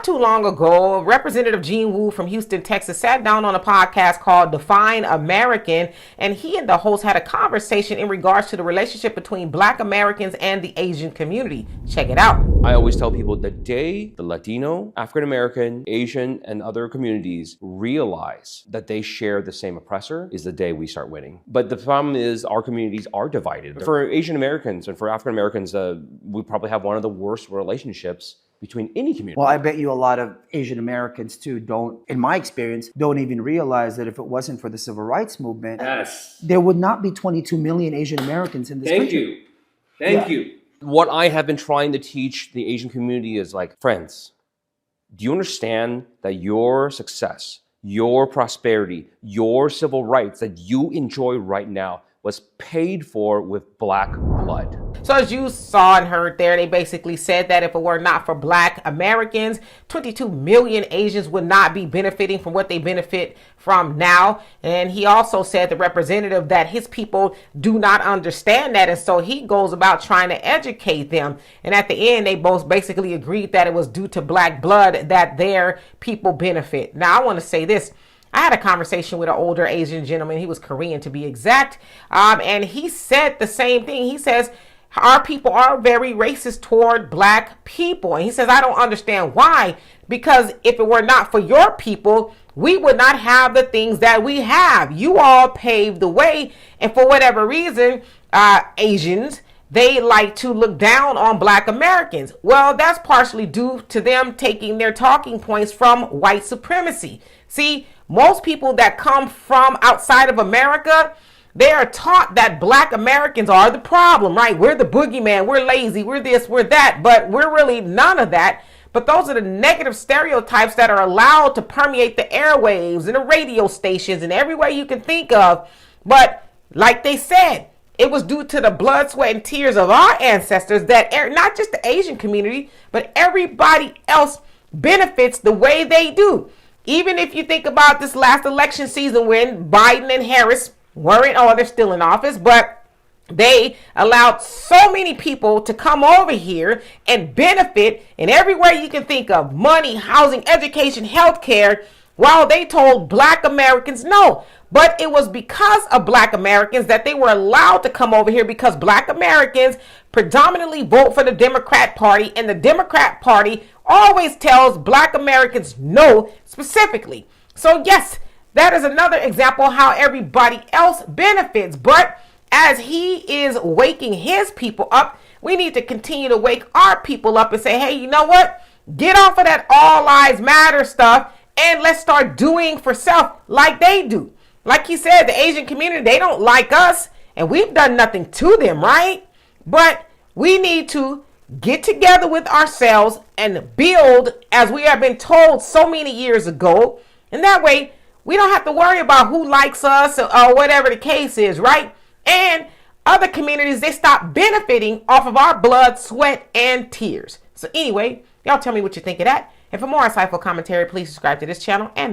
too long ago, Representative Gene Wu from Houston, Texas, sat down on a podcast called Define American, and he and the host had a conversation in regards to the relationship between Black Americans and the Asian community. Check it out. I always tell people the day the Latino, African American, Asian, and other communities realize that they share the same oppressor is the day we start winning. But the problem is our communities are divided. For Asian Americans and for African Americans, we probably have one of the worst relationships between any community. Well, I bet you a lot of Asian Americans too don't, in my experience, don't even realize that if it wasn't for the civil rights movement, there would not be 22 million Asian Americans in this country. Thank you. What I have been trying to teach the Asian community is like, friends, do you understand that your success, your prosperity, your civil rights that you enjoy right now was paid for with Black blood? So as you saw and heard there, they basically said that if it were not for Black Americans, 22 million Asians would not be benefiting from what they benefit from now. And he also said, the representative, that his people do not understand that. And so he goes about trying to educate them. And at the end, they both basically agreed that it was due to Black blood that their people benefit. Now, I want to say this. I had a conversation with an older Asian gentleman. He was Korean to be exact. And he said the same thing. He says, our people are very racist toward Black people. And he says, I don't understand why. Because if it were not for your people, we would not have the things that we have. You all paved the way. And for whatever reason, Asians, they like to look down on Black Americans. Well, that's partially due to them taking their talking points from white supremacy. See, most people that come from outside of America, they are taught that Black Americans are the problem, right? We're the boogeyman, we're lazy, we're this, we're that, but we're really none of that. But those are the negative stereotypes that are allowed to permeate the airwaves and the radio stations and everywhere you can think of. But like they said, it was due to the blood, sweat, and tears of our ancestors that not just the Asian community, but everybody else benefits the way they do. Even if you think about this last election season when Biden and Harris they're still in office, but they allowed so many people to come over here and benefit in everywhere you can think of: money, housing, education, healthcare, while they told Black Americans no. But it was because of Black Americans that they were allowed to come over here, because Black Americans predominantly vote for the Democrat Party, and the Democrat Party always tells Black Americans no specifically. So yes, that is another example how everybody else benefits. But as he is waking his people up, we need to continue to wake our people up and say, hey, you know what? Get off of that all lives matter stuff and let's start doing for self like they do. Like he said, the Asian community, they don't like us and we've done nothing to them, right? But we need to get together with ourselves and build as we have been told so many years ago. And that way we don't have to worry about who likes us or whatever the case is, right? And other communities, they stop benefiting off of our blood, sweat, and tears. So anyway, y'all tell me what you think of that. And for more insightful commentary, please subscribe to this channel and